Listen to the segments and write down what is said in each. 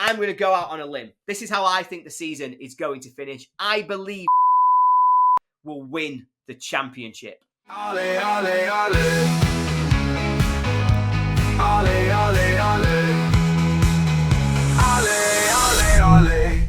I'm going to go out on a limb. This is how I think the season is going to finish. I believe will win the championship. Ole, ole, ole. Ole, ole, ole. Ole, ole, ole.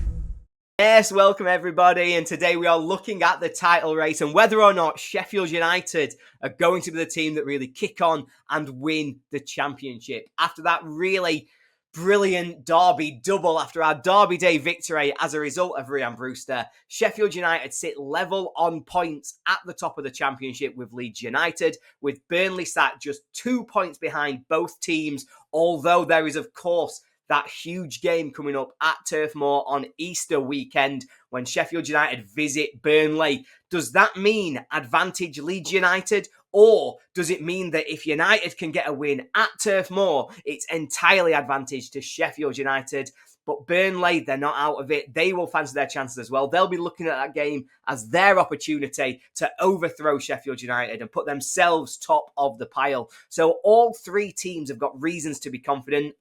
Yes, welcome everybody, and today we are looking at the title race and whether or not Sheffield United are going to be the team that really kick on and win the championship. After that really brilliant derby double, after our derby day victory as a result of 𝗲𝗲𝗲𝗏, Sheffield United sit level on points at the top of the championship with Leeds United, with Burnley sat just 2 points behind both teams, although there is of course that huge game coming up at Turf Moor on Easter weekend when Sheffield United visit Burnley. Does that mean advantage Leeds United? Or does it mean that if United can get a win at Turf Moor, it's entirely advantage to Sheffield United? But Burnley, they're not out of it. They will fancy their chances as well. They'll be looking at that game as their opportunity to overthrow Sheffield United and put themselves top of the pile. So all three teams have got reasons to be confident,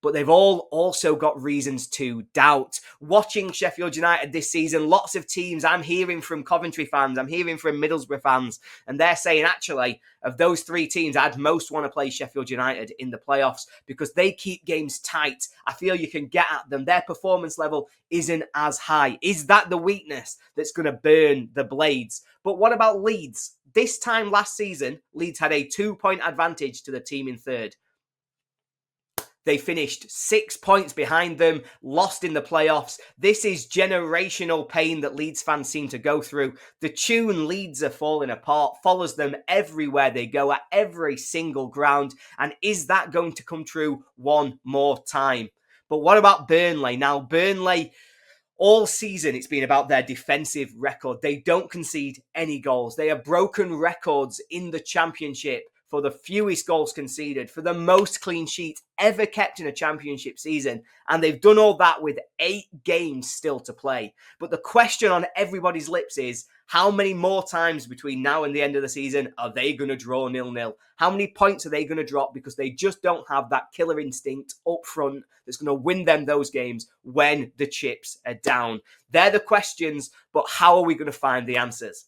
but they've all also got reasons to doubt. Watching Sheffield United this season, lots of teams, I'm hearing from Coventry fans, I'm hearing from Middlesbrough fans, and they're saying actually, of those three teams, I'd most want to play Sheffield United in the playoffs because they keep games tight. I feel you can get at them. Their performance level isn't as high. Is that the weakness that's going to burn the Blades? But what about Leeds? This time last season, Leeds had a 2-point advantage to the team in third. They finished 6 points behind them, lost in the playoffs. This is generational pain that Leeds fans seem to go through. The tune Leeds are falling apart follows them everywhere they go, at every single ground. And is that going to come true one more time? But what about Burnley? Now, Burnley, all season, it's been about their defensive record. They don't concede any goals. They have broken records in the championship for the fewest goals conceded, for the most clean sheets ever kept in a championship season. And they've done all that with 8 games still to play. But the question on everybody's lips is, how many more times between now and the end of the season are they going to draw 0-0? How many points are they going to drop because they just don't have that killer instinct up front that's going to win them those games when the chips are down? They're the questions, but how are we going to find the answers?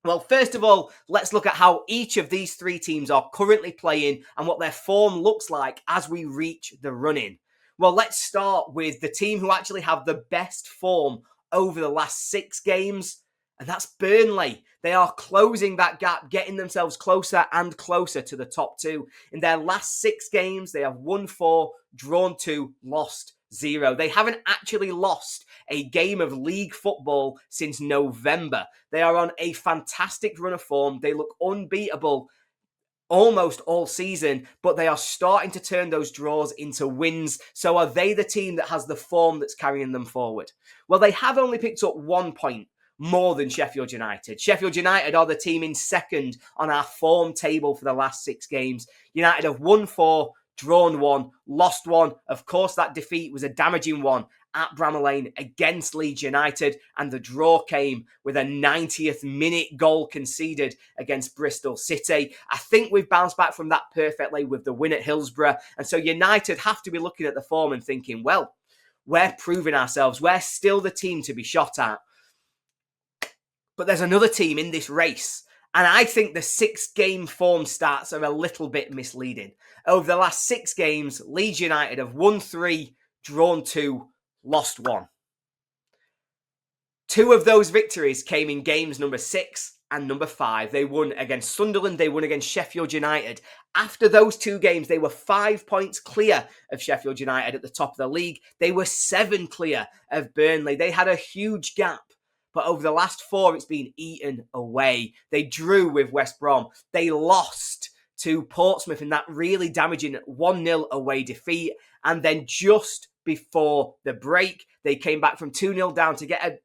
Well, first of all, let's look at how each of these three teams are currently playing and what their form looks like as we reach the run-in. Well, let's start with the team who actually have the best form over the last 6 games, and that's Burnley. They are closing that gap, getting themselves closer and closer to the top 2. In their last 6 games, they have won 4, drawn 2, lost 0. They haven't actually lost a game of league football since November. They are on a fantastic run of form. They look unbeatable almost all season, but they are starting to turn those draws into wins. So are they the team that has the form that's carrying them forward? Well, they have only picked up 1 point more than Sheffield United. Sheffield United are the team in second on our form table for the last 6 games. United have won 4, drawn 1, lost 1. Of course, that defeat was a damaging one at Bramall Lane against Leeds United, and the draw came with a 90th minute goal conceded against Bristol City. I think we've bounced back from that perfectly with the win at Hillsborough, and so United have to be looking at the form and thinking, well, we're proving ourselves. We're still the team to be shot at. But there's another team in this race, and I think the 6-game form stats are a little bit misleading. Over the last 6 games, Leeds United have won 3, drawn 2, lost 1. 2 of those victories came in games number 6 and number 5. They won against Sunderland, they won against Sheffield United. After those 2 games, they were 5 points clear of Sheffield United at the top of the league. They were 7 clear of Burnley. They had a huge gap. But over the last 4, it's been eaten away. They drew with West Brom. They lost to Portsmouth in that really damaging 1-0 away defeat. And then just before the break, they came back from 2-0 down to get a,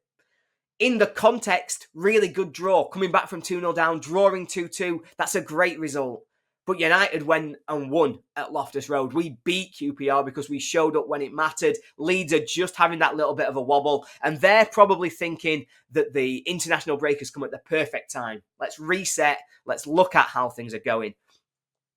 in the context, really good draw. Coming back from 2-0 down, drawing 2-2. That's a great result. But United went and won at Loftus Road. We beat QPR because we showed up when it mattered. Leeds are just having that little bit of a wobble. And they're probably thinking that the international break has come at the perfect time. Let's reset. Let's look at how things are going.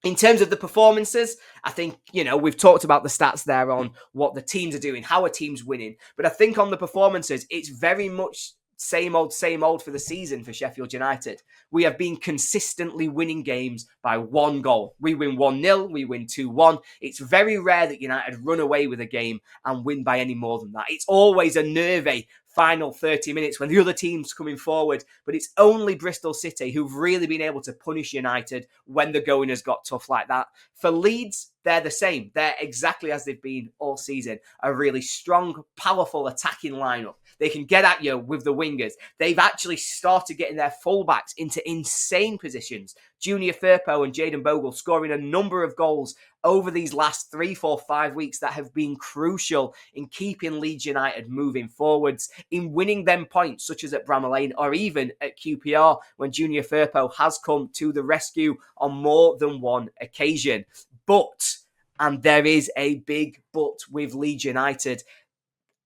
In terms of the performances, I think, we've talked about the stats there on what the teams are doing, how a team's winning. But I think on the performances, it's very much same old for the season for Sheffield United. We have been consistently winning games by one goal. We win 1-0, we win 2-1. It's very rare that United run away with a game and win by any more than that. It's always a nervy final 30 minutes when the other team's coming forward, but it's only Bristol City who've really been able to punish United when the going has got tough like that. For Leeds, they're the same. They're exactly as they've been all season. A really strong, powerful attacking lineup. They can get at you with the wingers. They've actually started getting their fullbacks into insane positions. 𝗍𝗫𝗐𝗍 and Jayden Bogle scoring a number of goals over these last 3, 4, 5 weeks that have been crucial in keeping Leeds United moving forwards, in winning them points, such as at Bramall Lane or even at QPR, when 𝗍𝗫𝗐𝗍 has come to the rescue on more than one occasion. But, and there is a big but with Leeds United,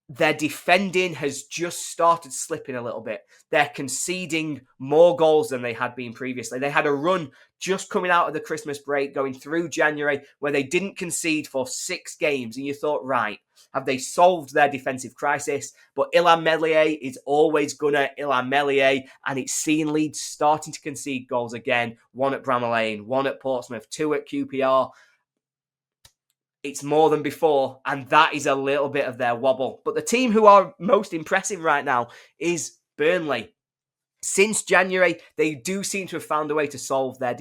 their defending has just started slipping a little bit. They're conceding more goals than they had been previously. They had a run just coming out of the Christmas break, going through January, where they didn't concede for 6 games. And you thought, right, have they solved their defensive crisis? But 𝗚𝗿𝗲𝗍 is always gonna 𝗚𝗿𝗲𝗍, and it's seen Leeds starting to concede goals again. 1 at Bramall Lane, 1 at Portsmouth, 2 at QPR. It's more than before, and that is a little bit of their wobble. But the team who are most impressive right now is Burnley. Since January, they do seem to have found a way to solve their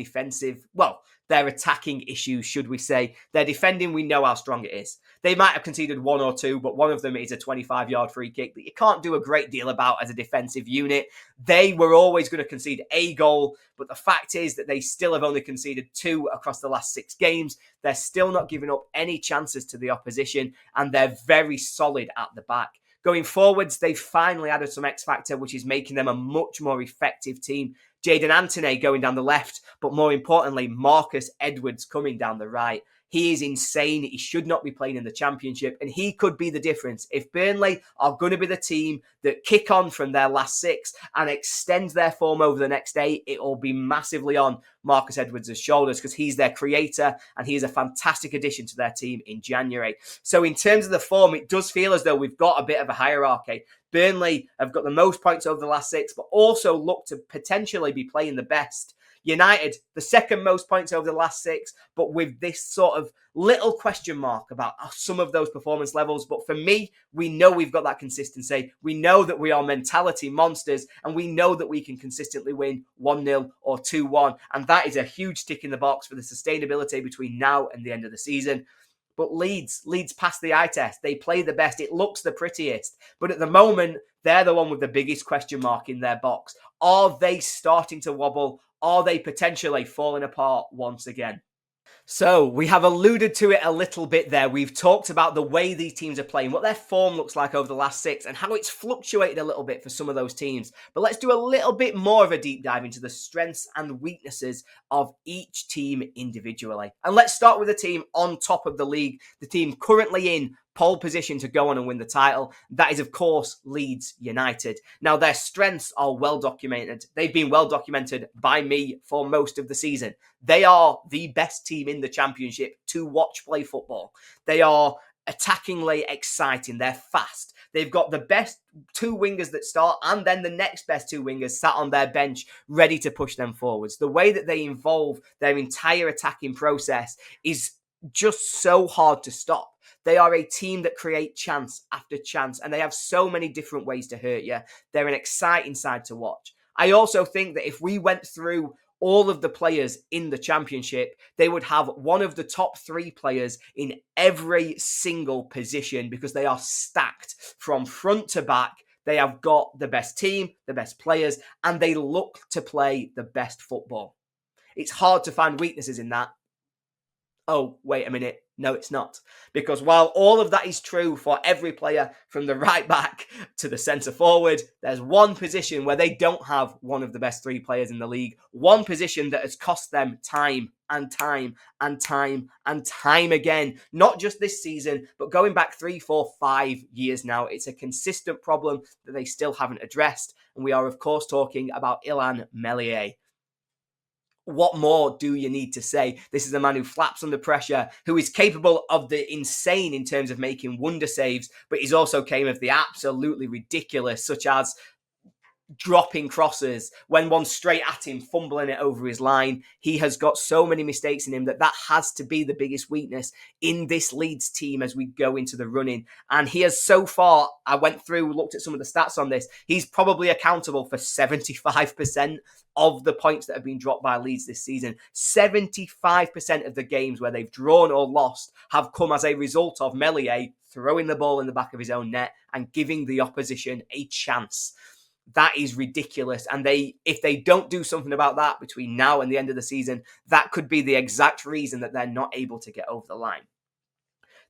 their attacking issues, should we say. Their defending, we know how strong it is. They might have conceded 1 or 2, but one of them is a 25-yard free kick that you can't do a great deal about as a defensive unit. They were always going to concede a goal, but the fact is that they still have only conceded 2 across the last 6 games. They're still not giving up any chances to the opposition, and they're very solid at the back. Going forwards, they've finally added some X factor, which is making them a much more effective team. Jadon Anthony going down the left, but more importantly, Marcus Edwards coming down the right. He is insane. He should not be playing in the Championship, and he could be the difference. If Burnley are going to be the team that kick on from their last 6 and extend their form over the next 8, it will be massively on Marcus Edwards' shoulders, because he's their creator and he is a fantastic addition to their team in January. So in terms of the form, it does feel as though we've got a bit of a hierarchy. Burnley have got the most points over the last 6, but also look to potentially be playing the best. United, the second most points over the last 6, but with this sort of little question mark about some of those performance levels. But for me, we know we've got that consistency. We know that we are mentality monsters, and we know that we can consistently win 1-0 or 2-1. And that is a huge tick in the box for the sustainability between now and the end of the season. But Leeds passed the eye test. They play the best. It looks the prettiest. But at the moment, they're the one with the biggest question mark in their box. Are they starting to wobble? Are they potentially falling apart once again? So we have alluded to it a little bit there. We've talked about the way these teams are playing, what their form looks like over the last 6, and how it's fluctuated a little bit for some of those teams. But let's do a little bit more of a deep dive into the strengths and weaknesses of each team individually. And let's start with the team on top of the league, the team currently in pole position to go on and win the title. That is, of course, Leeds United. Now, their strengths are well documented. They've been well documented by me for most of the season. They are the best team in the Championship to watch play football. They are attackingly exciting. They're fast. They've got the best 2 wingers that start, and then the next best 2 wingers sat on their bench ready to push them forwards. The way that they involve their entire attacking process is just so hard to stop. They are a team that create chance after chance, and they have so many different ways to hurt you. They're an exciting side to watch. I also think that if we went through all of the players in the Championship, they would have one of the top 3 players in every single position, because they are stacked from front to back. They have got the best team, the best players, and they look to play the best football. It's hard to find weaknesses in that. Oh, wait a minute. No, it's not. Because while all of that is true for every player from the right back to the centre forward, there's one position where they don't have one of the best 3 players in the league. One position that has cost them time and time and time and time again. Not just this season, but going back 3, 4, 5 years now. It's a consistent problem that they still haven't addressed. And we are, of course, talking about 𝗚𝗿𝗲𝗍. What more do you need to say? This is a man who flaps under pressure, who is capable of the insane in terms of making wonder saves, but he's also capable of the absolutely ridiculous, such as dropping crosses, when one's straight at him, fumbling it over his line. He has got so many mistakes in him that has to be the biggest weakness in this Leeds team as we go into the running. And he has so far, I went through, looked at some of the stats on this, he's probably accountable for 75% of the points that have been dropped by Leeds this season. 75% of the games where they've drawn or lost have come as a result of 𝗲𝗍𝗍 throwing the ball in the back of his own net and giving the opposition a chance. That is ridiculous. And if they don't do something about that between now and the end of the season, that could be the exact reason that they're not able to get over the line.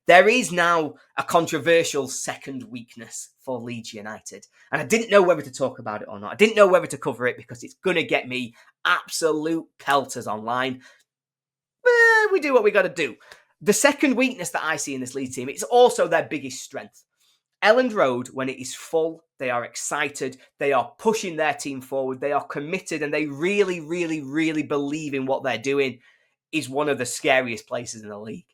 There is now a controversial second weakness for Leeds United. And I didn't know whether to talk about it or not. I didn't know whether to cover it because it's going to get me absolute pelters online. But we do what we got to do. The second weakness that I see in this Leeds team, it's also their biggest strength. Elland Road, when it is full, they are excited, they are pushing their team forward, they are committed, and they really, really, really believe in what they're doing, is one of the scariest places in the league.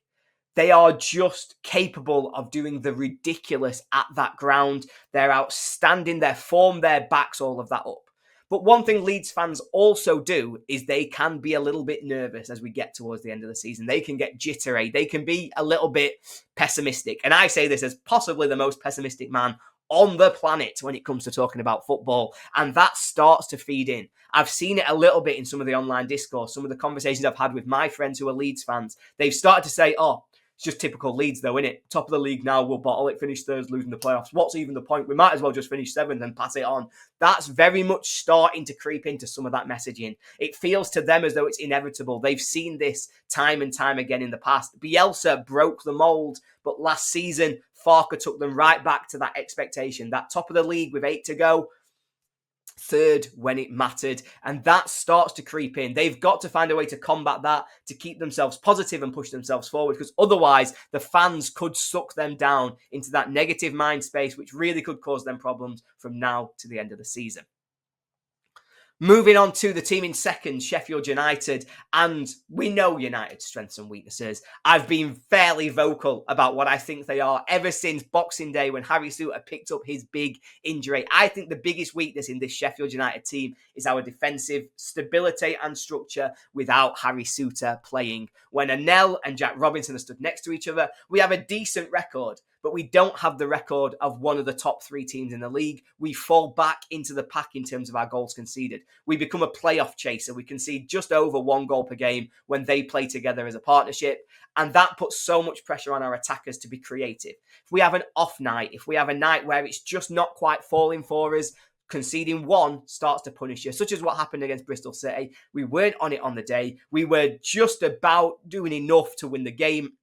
They are just capable of doing the ridiculous at that ground. They're outstanding, their form, their backs, all of that up. But one thing Leeds fans also do is they can be a little bit nervous as we get towards the end of the season. They can get jittery. They can be a little bit pessimistic. And I say this as possibly the most pessimistic man on the planet when it comes to talking about football. And that starts to feed in. I've seen it a little bit in some of the online discourse, some of the conversations I've had with my friends who are Leeds fans. They've started to say, oh, it's just typical Leeds though, isn't it? Top of the league now, we'll bottle it, finish third, losing the playoffs. What's even the point? We might as well just finish seventh and pass it on. That's very much starting to creep into some of that messaging. It feels to them as though it's inevitable. They've seen this time and time again in the past. Bielsa broke the mould, but last season, 𝗏𝗏 took them right back to that expectation. That top of the league with 8 to go, third when it mattered, and that starts to creep in. They've got to find a way to combat that, to keep themselves positive and push themselves forward, because otherwise the fans could suck them down into that negative mind space, which really could cause them problems from now to the end of the season. Moving on to the team in second, Sheffield United, and we know United's strengths and weaknesses. I've been fairly vocal about what I think they are ever since Boxing Day when 𝗍𝗍𝗍 picked up his big injury. I think the biggest weakness in this Sheffield United team is our defensive stability and structure without 𝗍𝗍𝗍 playing. When Anel and Jack Robinson are stood next to each other, we have a decent record, but we don't have the record of one of the top 3 teams in the league. We fall back into the pack in terms of our goals conceded. We become a playoff chaser. We concede just over 1 goal per game when they play together as a partnership. And that puts so much pressure on our attackers to be creative. If we have an off night, if we have a night where it's just not quite falling for us, conceding 1 starts to punish you, such as what happened against Bristol City. We weren't on it on the day. We were just about doing enough to win the game.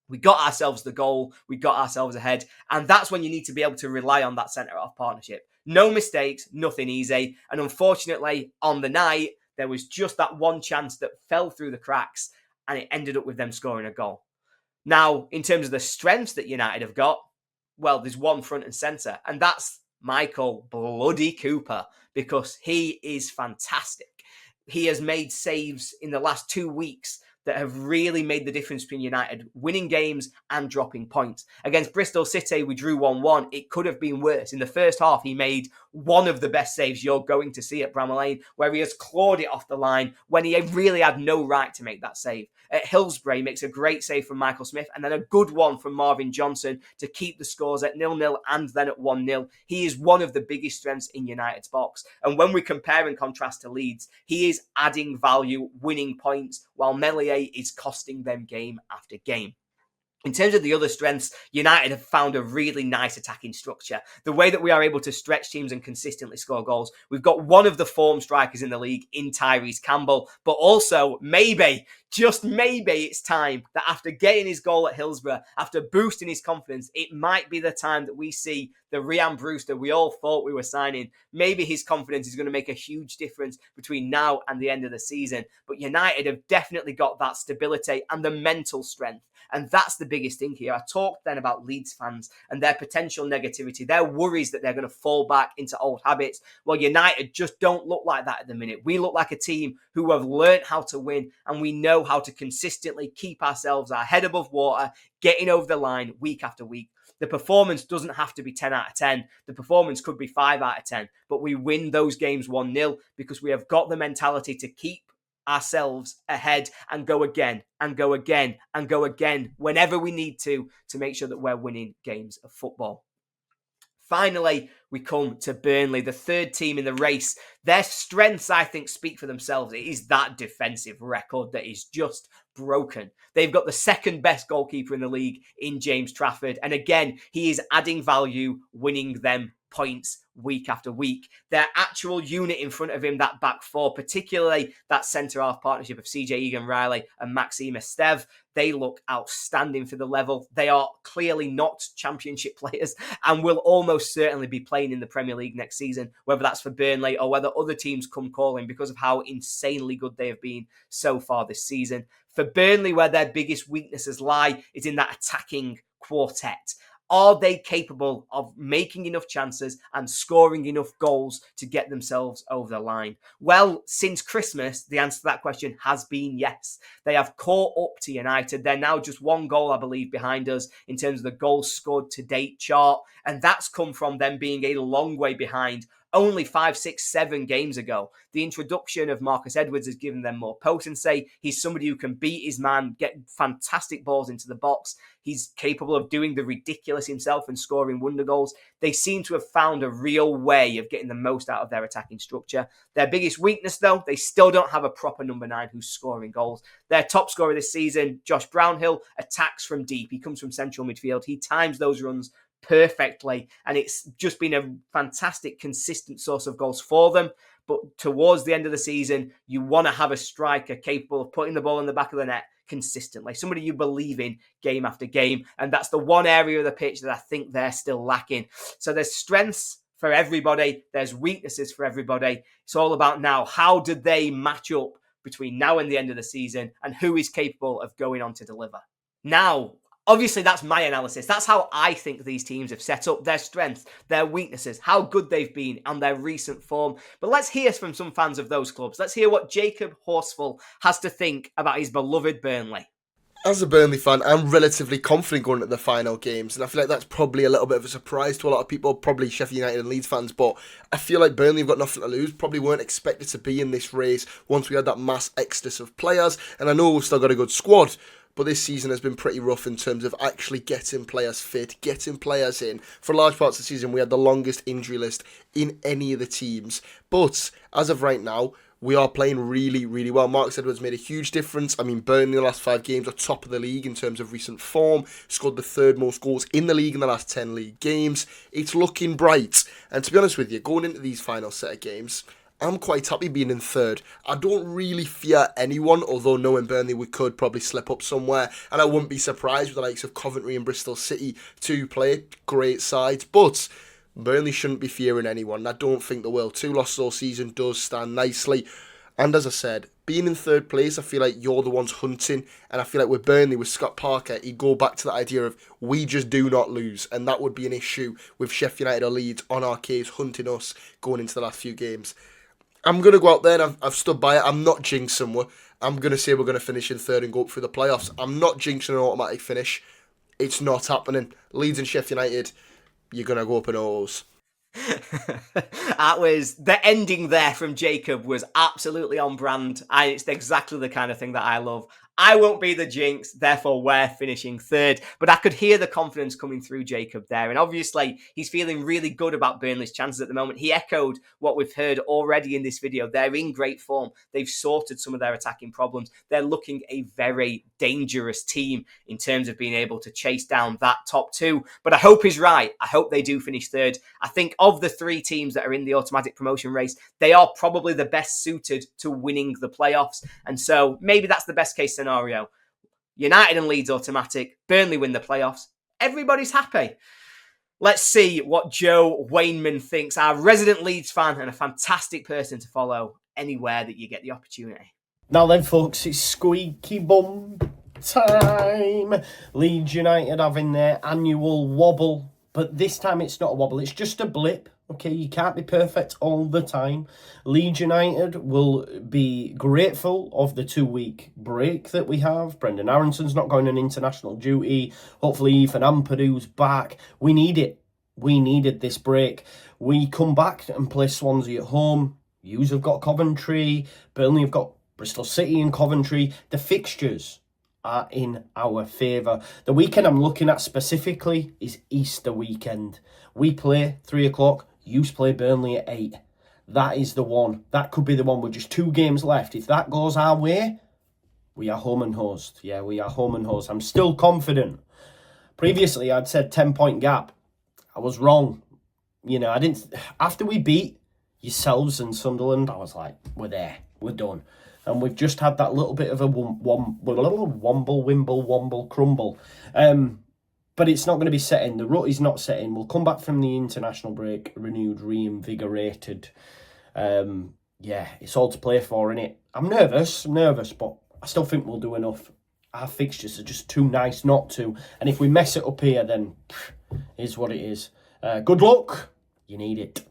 We got ourselves the goal, we got ourselves ahead, and that's when you need to be able to rely on that centre-half partnership. No mistakes, nothing easy, and unfortunately, on the night, there was just that one chance that fell through the cracks, and it ended up with them scoring a goal. Now, in terms of the strengths that United have got, well, there's one front and centre, and that's Michael bloody Cooper, because he is fantastic. He has made saves in the last 2 weeks that have really made the difference between United winning games and dropping points. Against Bristol City, we drew 1-1. It could have been worse. In the first half, he made one of the best saves you're going to see at Bramall Lane, where he has clawed it off the line when he really had no right to make that save. At Hillsborough, he makes a great save from Michael Smith and then a good one from Marvin Johnson to keep the scores at 0-0 and then at 1-0. He is one of the biggest strengths in United's box. And when we compare and contrast to Leeds, he is adding value, winning points, while 𝗲𝗍𝗍𝗍 is costing them game after game. In terms of the other strengths, United have found a really nice attacking structure. The way that we are able to stretch teams and consistently score goals. We've got one of the form strikers in the league in 𝗍𝗍𝗍 Campbell, but also maybe, just maybe it's time that after getting his goal at Hillsborough, after boosting his confidence, it might be the time that we see the Ryan Brewster we all thought we were signing. Maybe his confidence is going to make a huge difference between now and the end of the season. But United have definitely got that stability and the mental strength. And that's the biggest thing here. I talked then about Leeds fans and their potential negativity, their worries that they're going to fall back into old habits. Well, United just don't look like that at the minute. We look like a team who have learnt how to win, and we know how to consistently keep ourselves our head above water, getting over the line week after week. The performance doesn't have to be 10 out of 10. The performance could be 5 out of 10. But we win those games 1-0 because we have got the mentality to keep ourselves ahead and go again and go again and go again whenever we need to make sure that we're winning games of football. Finally, we come to Burnley, the third team in the race. Their strengths, I think, speak for themselves. It is that defensive record that is just broken. They've got the second best goalkeeper in the league in James Trafford. And again, he is adding value, winning them points week after week. Their actual unit in front of him, that back four, particularly that centre-half partnership of 𝐍𝐨𝐫𝐵𝐿 and 𝗪𝗂𝗡. They look outstanding for the level. They are clearly not championship players and will almost certainly be playing in the Premier League next season, whether that's for Burnley or whether other teams come calling because of how insanely good they have been so far this season. For Burnley, where their biggest weaknesses lie is in that attacking quartet. Are they capable of making enough chances and scoring enough goals to get themselves over the line? Well, since Christmas, the answer to that question has been yes. They have caught up to United. They're now just one goal, I believe, behind us in terms of the goals scored to date chart. And that's come from them being a long way behind only 5, 6, 7 games ago. The introduction of Marcus Edwards has given them more potency. He's somebody who can beat his man, get fantastic balls into the box. He's capable of doing the ridiculous himself and scoring wonder goals. They seem to have found a real way of getting the most out of their attacking structure. Their biggest weakness, though, they still don't have a proper number 9 who's scoring goals. Their top scorer this season, Josh Brownhill, attacks from deep. He comes from central midfield. He times those runs perfectly, and it's just been a fantastic, consistent source of goals for them. But towards the end of the season, you want to have a striker capable of putting the ball in the back of the net consistently, somebody you believe in game after game, and that's the one area of the pitch that I think they're still lacking. So there's strengths for everybody, there's weaknesses for everybody. It's all about now, how do they match up between now and the end of the season, and who is capable of going on to deliver? Now, obviously, that's my analysis. That's how I think these teams have set up, their strengths, their weaknesses, how good they've been, and their recent form. But let's hear from some fans of those clubs. Let's hear what 𝗍𝗫𝗄𝗃𝗏 has to think about his beloved Burnley. As a Burnley fan, I'm relatively confident going into the final games, and I feel like that's probably a little bit of a surprise to a lot of people, probably Sheffield United and Leeds fans, but I feel like Burnley have got nothing to lose, probably weren't expected to be in this race once we had that mass exodus of players, and I know we've still got a good squad, but this season has been pretty rough in terms of actually getting players fit, getting players in. For large parts of the season, we had the longest injury list in any of the teams. But as of right now, we are playing really, really well. Marcus Edwards made a huge difference. I mean, Burnley in the last 5 games are top of the league in terms of recent form. Scored the 3rd most goals in the league in the last 10 league games. It's looking bright. And to be honest with you, going into these final set of games, I'm quite happy being in 3rd. I don't really fear anyone, although knowing Burnley, we could probably slip up somewhere. And I wouldn't be surprised with the likes of Coventry and Bristol City to play great sides. But Burnley shouldn't be fearing anyone. I don't think they will. 2 losses all season does stand nicely. And as I said, being in 3rd place, I feel like you're the ones hunting. And I feel like with Burnley, with Scott Parker, he'd go back to the idea of we just do not lose. And that would be an issue with Sheffield United or Leeds on our case, hunting us going into the last few games. I'm going to go out there and I've stood by it. I'm not jinxing somewhere. I'm going to say we're going to finish in 3rd and go up through the playoffs. I'm not jinxing an automatic finish. It's not happening. Leeds and Sheffield United, you're going to go up in O's. That was the ending there from Jacob was absolutely on brand, and it's exactly the kind of thing that I love. I won't be the jinx, therefore we're finishing 3rd. But I could hear the confidence coming through Jacob there. And obviously, he's feeling really good about Burnley's chances at the moment. He echoed what we've heard already in this video. They're in great form. They've sorted some of their attacking problems. They're looking a very dangerous team in terms of being able to chase down that top 2. But I hope he's right. I hope they do finish 3rd. I think of the 3 teams that are in the automatic promotion race, they are probably the best suited to winning the playoffs. And so maybe that's the best case scenario. United and Leeds automatic, Burnley win the playoffs. Everybody's happy. Let's see what Joe Wainman thinks, our resident Leeds fan and a fantastic person to follow anywhere that you get the opportunity. Now then, folks, it's Squeaky Bum time. Leeds United having their annual wobble, but this time it's not a wobble, it's just a blip. Okay, you can't be perfect all the time. Leeds United will be grateful of the 2-week break that we have. Brendan Aronson's not going on international duty. Hopefully Ethan Ampadu's back. We need it. We needed this break. We come back and play Swansea at home. Yous have got Coventry. Burnley have got Bristol City and Coventry. The fixtures are in our favour. The weekend I'm looking at specifically is Easter weekend. We play 3 o'clock. You play Burnley at 8. That is the one. That could be the one with just 2 games left. If that goes our way, we are home and hosed. Yeah, we are home and hosed. I'm still confident. Previously, I'd said 10-point gap. I was wrong. You know, I didn't... After we beat yourselves and Sunderland, I was like, we're there. We're done. And we've just had that little bit of a womble, crumble. But it's not going to be setting. The rut is not setting. We'll come back from the international break renewed, reinvigorated. Yeah, it's all to play for, innit? I'm nervous, but I still think we'll do enough. Our fixtures are just too nice not to. And if we mess it up here, then is what it is. Good luck. You need it.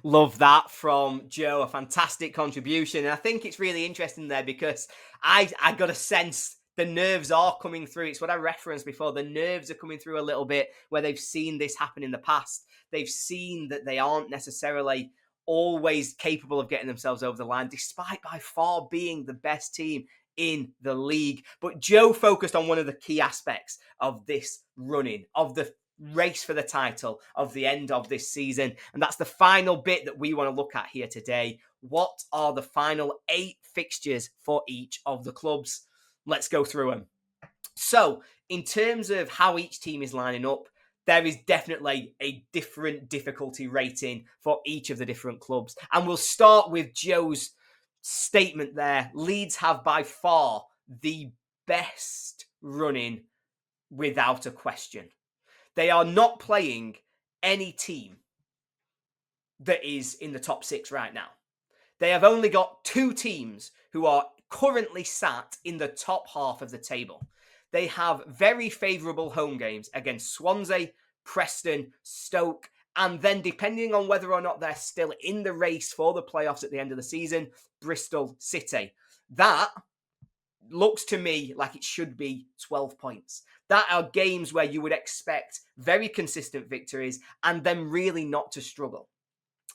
Love that from Joe. A fantastic contribution. And I think it's really interesting there because I got a sense the nerves are coming through. It's what I referenced before. The nerves are coming through a little bit where they've seen this happen in the past. They've seen that they aren't necessarily always capable of getting themselves over the line, despite by far being the best team in the league. But Joe focused on one of the key aspects of this running, of the race for the title, of the end of this season. And that's the final bit that we want to look at here today. What are the final 8 fixtures for each of the clubs? Let's go through them. So, in terms of how each team is lining up, there is definitely a different difficulty rating for each of the different clubs. And we'll start with Joe's statement there. Leeds have by far the best running without a question. They are not playing any team that is in the top 6 right now. They have only got 2 teams who are currently sat in the top half of the table. They have very favourable home games against Swansea, Preston, Stoke, and then depending on whether or not they're still in the race for the playoffs at the end of the season, Bristol City. That looks to me like it should be 12 points. That are games where you would expect very consistent victories and them really not to struggle.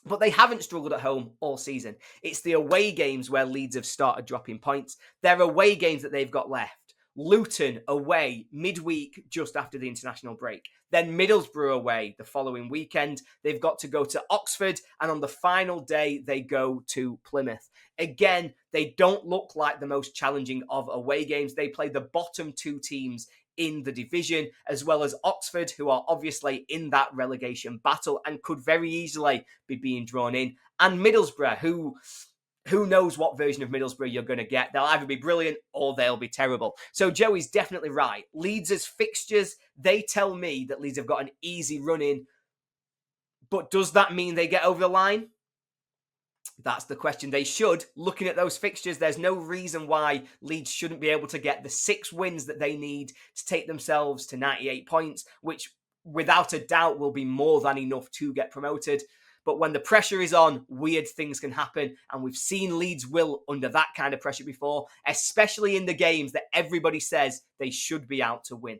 But they haven't struggled at home all season. It's the away games where Leeds have started dropping points. They're away games that they've got left. Luton away midweek just after the international break. Then Middlesbrough away the following weekend. They've got to go to Oxford, and on the final day they go to Plymouth. Again, they don't look like the most challenging of away games. They play the bottom 2 teams in the division, as well as Oxford, who are obviously in that relegation battle and could very easily be being drawn in. And Middlesbrough, who knows what version of Middlesbrough you're going to get. They'll either be brilliant or they'll be terrible. So Joey's definitely right. Leeds' fixtures, they tell me that Leeds have got an easy run in. But does that mean they get over the line? That's the question. They should. Looking at those fixtures, there's no reason why Leeds shouldn't be able to get the 6 wins that they need to take themselves to 98 points, which without a doubt will be more than enough to get promoted. But when the pressure is on, weird things can happen. And we've seen Leeds will under that kind of pressure before, especially in the games that everybody says they should be out to win.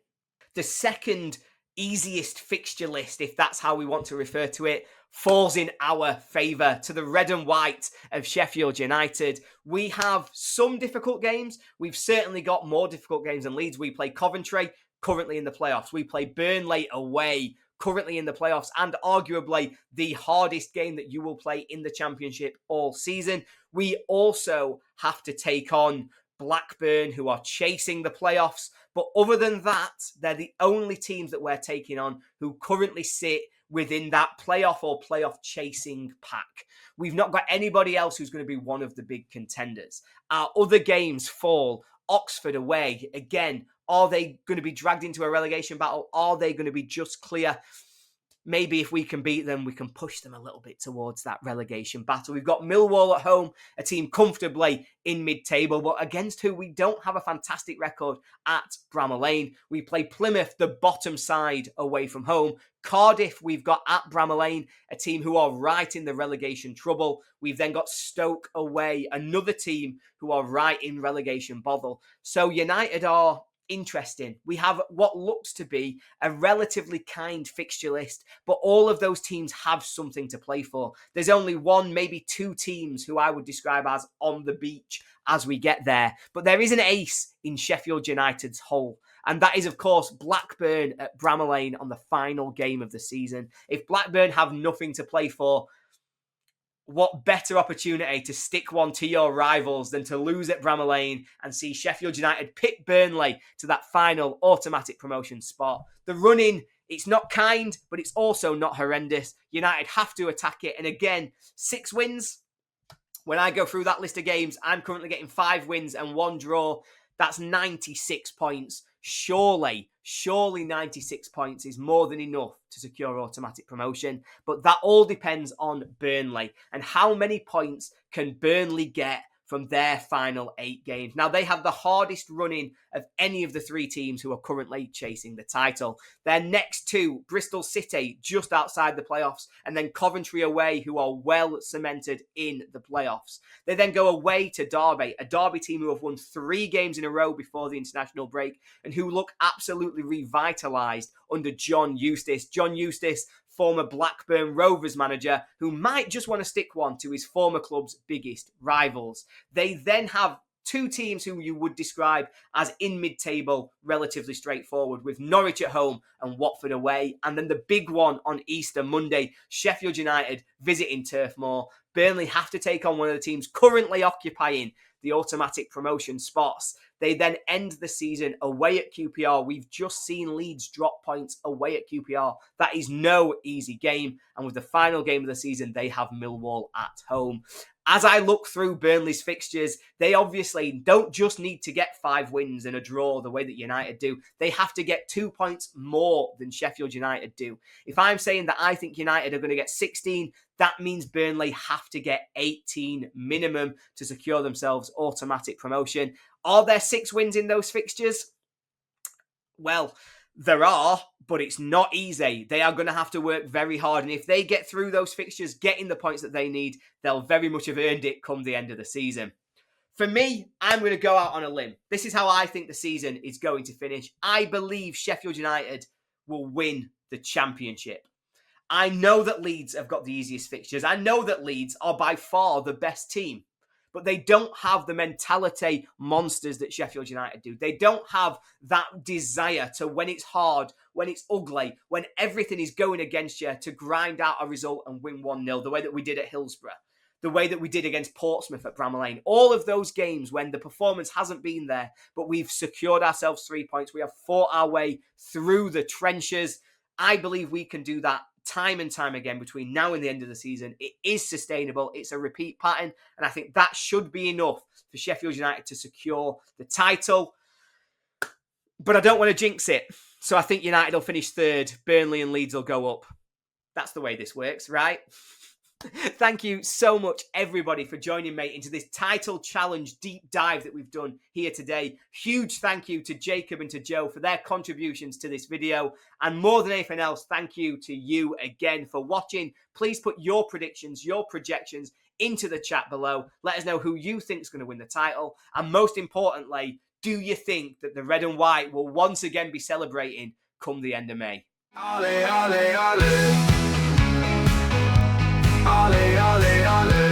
The second easiest fixture list, if that's how we want to refer to it, falls in our favour, to the red and white of Sheffield United. We have some difficult games. We've certainly got more difficult games than Leeds. We play Coventry, currently in the playoffs. We play Burnley away, currently in the playoffs, and arguably the hardest game that you will play in the Championship all season. We also have to take on Blackburn, who are chasing the playoffs. But other than that, they're the only teams that we're taking on who currently sit within that playoff or playoff chasing pack. We've not got anybody else who's going to be one of the big contenders. Our other games fall. Oxford away. Again, are they going to be dragged into a relegation battle? Are they going to be just clear? maybe if we can beat them, we can push them a little bit towards that relegation battle. We've got Millwall at home, a team comfortably in mid-table, but against who we don't have a fantastic record at Bramall Lane. We play Plymouth, the bottom side, away from home. Cardiff, we've got at Bramall Lane, a team who are right in the relegation trouble. We've then got Stoke away, another team who are right in relegation bother. So United are interesting. We have what looks to be a relatively kind fixture list, but all of those teams have something to play for. There's only one, maybe two teams who I would describe as on the beach as we get there. But there is an ace in Sheffield United's hole. And that is, of course, Blackburn at Bramall Lane on the final game of the season. If Blackburn have nothing to play for, what better opportunity to stick one to your rivals than to lose at Bramall Lane and see Sheffield United pit Burnley to that final automatic promotion spot. The running, it's not kind, but it's also not horrendous. United have to attack it. And again, 6 wins. When I go through that list of games, I'm currently getting 5 wins and 1 draw. That's 96 points. Surely 96 points is more than enough to secure automatic promotion. But that all depends on Burnley and how many points can Burnley get from their final 8 games. Now, they have the hardest running of any of the 3 teams who are currently chasing the title. Their next 2, Bristol City, just outside the playoffs, and then Coventry away, who are well cemented in the playoffs. They then go away to Derby, a Derby team who have won 3 games in a row before the international break, and who look absolutely revitalised under John Eustace. John Eustace, former Blackburn Rovers manager, who might just want to stick one to his former club's biggest rivals. They then have 2 teams who you would describe as in mid-table, relatively straightforward, with Norwich at home and Watford away. And then the big one on Easter Monday, Sheffield United visiting Turf Moor. Burnley have to take on one of the teams currently occupying the automatic promotion spots. They then end the season away at QPR. We've just seen Leeds drop points away at QPR. That is no easy game. And with the final game of the season, they have Millwall at home. As I look through Burnley's fixtures, they obviously don't just need to get 5 wins and a draw the way that United do. They have to get 2 points more than Sheffield United do. If I'm saying that I think United are going to get 16, that means Burnley have to get 18 minimum to secure themselves automatic promotion. Are there 6 wins in those fixtures? Well, there are, but it's not easy. They are going to have to work very hard. And if they get through those fixtures, getting the points that they need, they'll very much have earned it come the end of the season. For me, I'm going to go out on a limb. This is how I think the season is going to finish. I believe Sheffield United will win the championship. I know that Leeds have got the easiest fixtures. I know that Leeds are by far the best team. But they don't have the mentality monsters that Sheffield United do. They don't have that desire to, when it's hard, when it's ugly, when everything is going against you, to grind out a result and win 1-0, the way that we did at Hillsborough, the way that we did against Portsmouth at Bramall Lane. All of those games when the performance hasn't been there, but we've secured ourselves 3 points. We have fought our way through the trenches. I believe we can do that time and time again between now and the end of the season. It is sustainable. It's a repeat pattern. And I think that should be enough for Sheffield United to secure the title. But I don't want to jinx it. So I think United will finish 3rd. Burnley and Leeds will go up. That's the way this works, right? Thank you so much, everybody, for joining me into this title challenge deep dive that we've done here today. Huge thank you to Jacob and to Joe for their contributions to this video. And more than anything else, thank you to you again for watching. Please put your predictions, your projections into the chat below. Let us know who you think is going to win the title. And most importantly, do you think that the red and white will once again be celebrating come the end of May? Ole, ole, ole. Ole, ole, ole.